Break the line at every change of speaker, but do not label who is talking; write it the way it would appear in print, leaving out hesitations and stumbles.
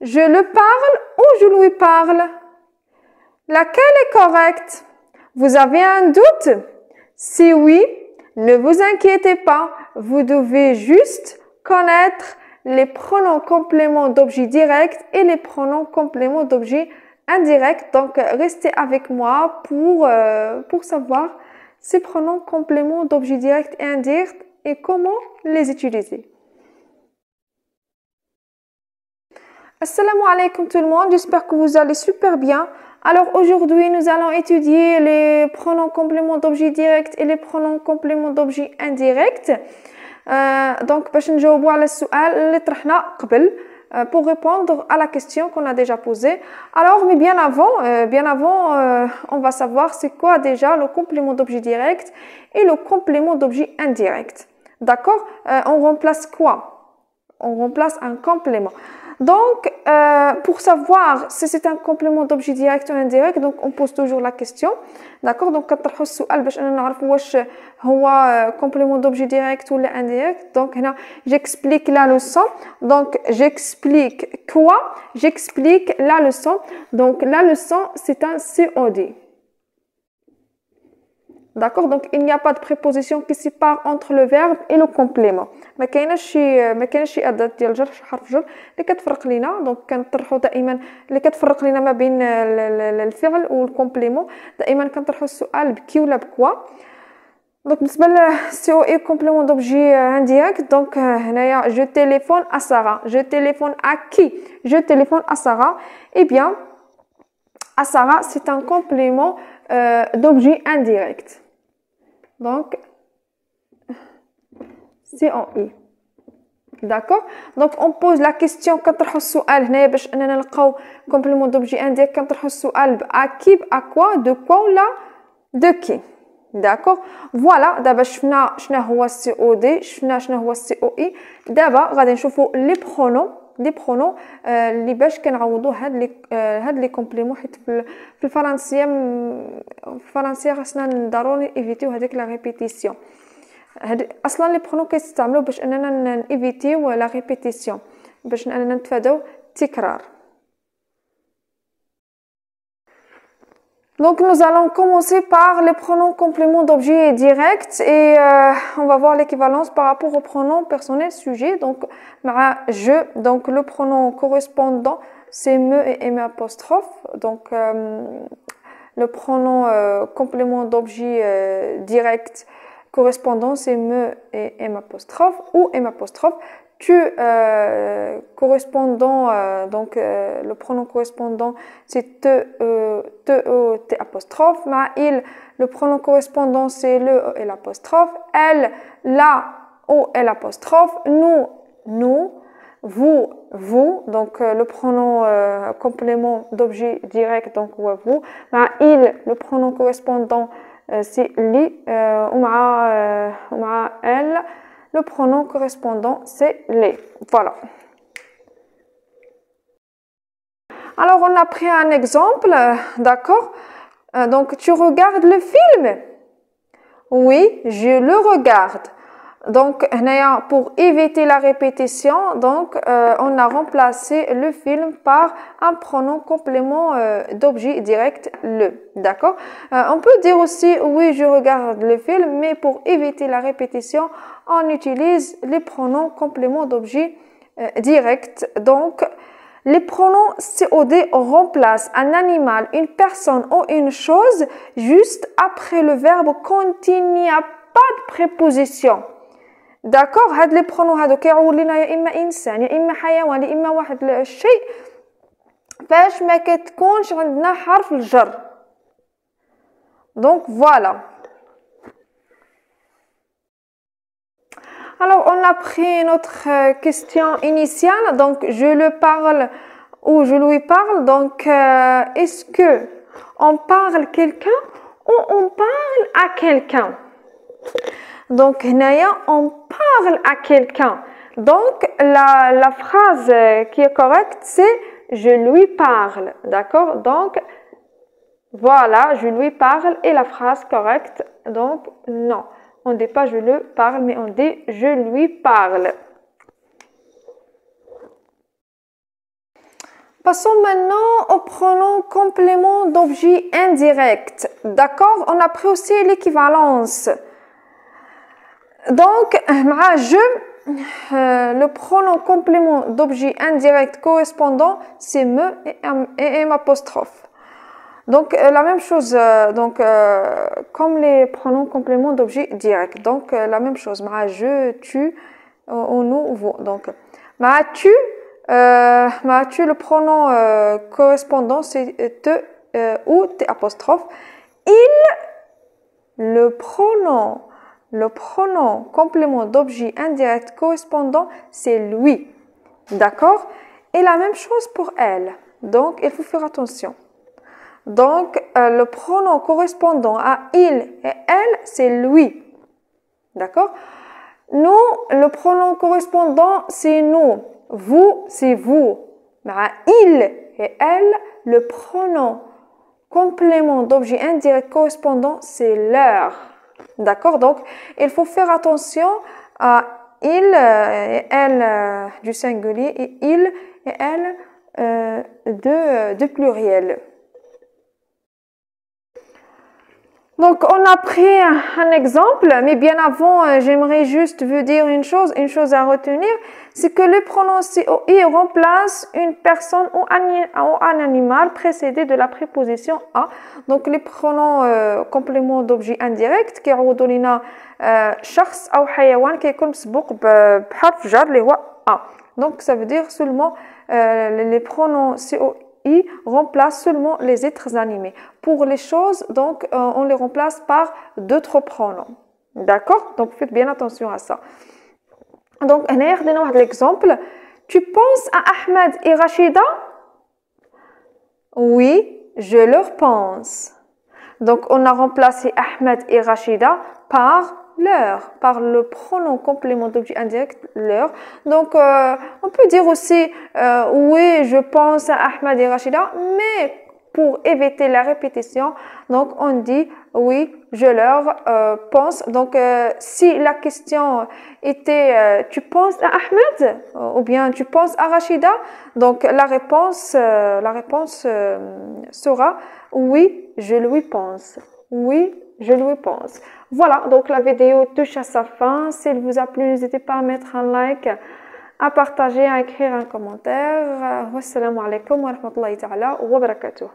Je le parle ou je lui parle? Laquelle est correcte? Vous avez un doute? Si oui, ne vous inquiétez pas, vous devez juste connaître les pronoms compléments d'objet direct et les pronoms compléments d'objet indirect. Donc, restez avec moi pour savoir ces pronoms compléments d'objet direct et indirect et comment les utiliser. Assalamu alaikum tout le monde, j'espère que vous allez super bien. Alors aujourd'hui, nous allons étudier les pronoms compléments d'objet direct et les pronoms compléments d'objet indirect. Donc, باش نجاوبوا على السؤال اللي طرحنا قبل pour répondre à la question qu'on a déjà posée. Alors, mais bien avant, on va savoir c'est quoi déjà le complément d'objet direct et le complément d'objet indirect. D'accord? On remplace quoi? On remplace un complément. Donc, pour savoir si c'est un complément d'objet direct ou indirect, donc on pose toujours la question. D'accord? Donc, كنطرحوا السؤال باش أنا نعرف واش هو complément d'objet direct ou indirect. Donc, هنا j'explique la leçon. Donc, j'explique quoi? J'explique la leçon. Donc, la leçon, c'est un COD. D'accord? Donc, il n'y a pas de préposition qui sépare entre le verbe et le complément. ما كايناش شي أداة ديال جر حرف جر اللي كتفرق لينا. دونك كنطرحوا دائما اللي كتفرق لينا ما بين الفعل والكومبليمون. دائما كنطرحوا السؤال بكي ولا بكوا. دونك بالنسبه للسي او اي كومبليمون دوبجي انديريكت. دونك هنايا جو تيليفون ا ساره. جو تيليفون ا كي؟ جو تيليفون ا ساره. اي بيان ا ساره سي ان كومبليمون d'objet indirect. Donc, COI. D'accord? Donc, on pose la question كنطرحوا السؤال هنايا باش اننا نلقاو complément d'objet indirect. كنطرحوا السؤال بأ كي بأ كوا دو كوا ولا دو كي. D'accord? Voilà, دابا شفنا شنو هو السي او دي، شفنا شنو هو السي او اي. دابا غادي نشوفوا لي برونون اللي باش كنعوضوا هاد لي كومبليمون. حيت في الفرنسيه خاصنا ضروري ايفيتيو هذيك لا ريبيتيسيون. هاد اصلا لي برونون كيستعملوا باش اننا نيفيتيو لا ريبيتيسيون، باش اننا نتفاداو التكرار. Donc, nous allons commencer par les pronoms compléments d'objet direct et on va voir l'équivalence par rapport au pronom personnel sujet. Donc, je, donc le pronom correspondant, c'est me et me apostrophe. Donc, le pronom complément d'objet direct correspondant, c'est me et m apostrophe ou m apostrophe. Tu correspondant, donc le pronom correspondant c'est te t apostrophe. Ma il, le pronom correspondant c'est le et l'apostrophe. Elle, la o et l'apostrophe. Nous, vous, donc le pronom complément d'objet direct, donc vous. Ma il, le pronom correspondant c'est li. Ou ma elle, le pronom correspondant, c'est les. Voilà. Alors, on a pris un exemple, d'accord? Donc, tu regardes le film? Oui, je le regarde. Donc, pour éviter la répétition, donc, on a remplacé le film par un pronom complément d'objet direct, le. D'accord? On peut dire aussi, oui, je regarde le film, mais pour éviter la répétition, on utilise les pronoms compléments d'objet direct. Donc, les pronoms COD remplacent un animal, une personne ou une chose juste après le verbe quand il n'y a pas de préposition. D'accord? هاد لي برونون هادو كيعول لينا يا اما انسان يا اما حيوان يا اما واحد الشيء فاش ما كتكونش عندنا حرف الجر. Donc voilà. Alors on a pris notre question initiale. Donc je le parle ou je lui parle. Donc est-ce que on parle quelqu'un ou on parle à quelqu'un? Donc, on parle à quelqu'un. Donc, la phrase qui est correcte, c'est je lui parle. D'accord? Donc, voilà, je lui parle. Et la phrase correcte, donc, non. On ne dit pas je le parle, mais on dit je lui parle. Passons maintenant au pronom complément d'objet indirect. D'accord? On a pris aussi l'équivalence. Donc, le pronom complément d'objet indirect correspondant, c'est me et m apostrophe. Donc, la même chose, comme les pronoms compléments d'objet direct. Donc, la même chose. Je, tu, ou nous, vous. Donc, tu, le pronom correspondant, c'est te ou t apostrophe. Le pronom complément d'objet indirect correspondant, c'est lui. D'accord? Et la même chose pour elle. Donc, il faut faire attention. Donc, le pronom correspondant à il et elle, c'est lui. D'accord? Nous, le pronom correspondant, c'est nous. Vous, c'est vous. Il et elle, le pronom complément d'objet indirect correspondant, c'est leur. D'accord? Donc, il faut faire attention à il et elle du singulier et il et elle de pluriel. Donc, on a pris un exemple, mais bien avant, j'aimerais juste vous dire une chose à retenir, c'est que le pronom COI remplace une personne ou un animal précédé de la préposition A. Donc, les pronoms compléments d'objet indirect qui يعوضوا لنا شخص أو حيوان كيكون مسبوق بحرف جر اللي هو A. Donc, ça veut dire seulement les pronoms COI remplace seulement les êtres animés. Pour les choses, donc, on les remplace par d'autres pronoms. D'accord? Donc, faites bien attention à ça. Donc, on a un exemple. Tu penses à Ahmed et Rachida? Oui, je leur pense. Donc, on a remplacé Ahmed et Rachida par leur, par le pronom complément d'objet indirect leur. Donc, on peut dire aussi oui, je pense à Ahmed et Rachida, mais pour éviter la répétition, donc on dit oui, je leur pense. Donc, si la question était tu penses à Ahmed ou bien tu penses à Rachida, donc la réponse sera oui, je lui pense. Oui, je lui pense. Voilà, donc la vidéo touche à sa fin. Si elle vous a plu, n'hésitez pas à mettre un like, à partager, à écrire un commentaire. Wassalamu alaikum wa rahmatullahi ta'ala wa barakatuh.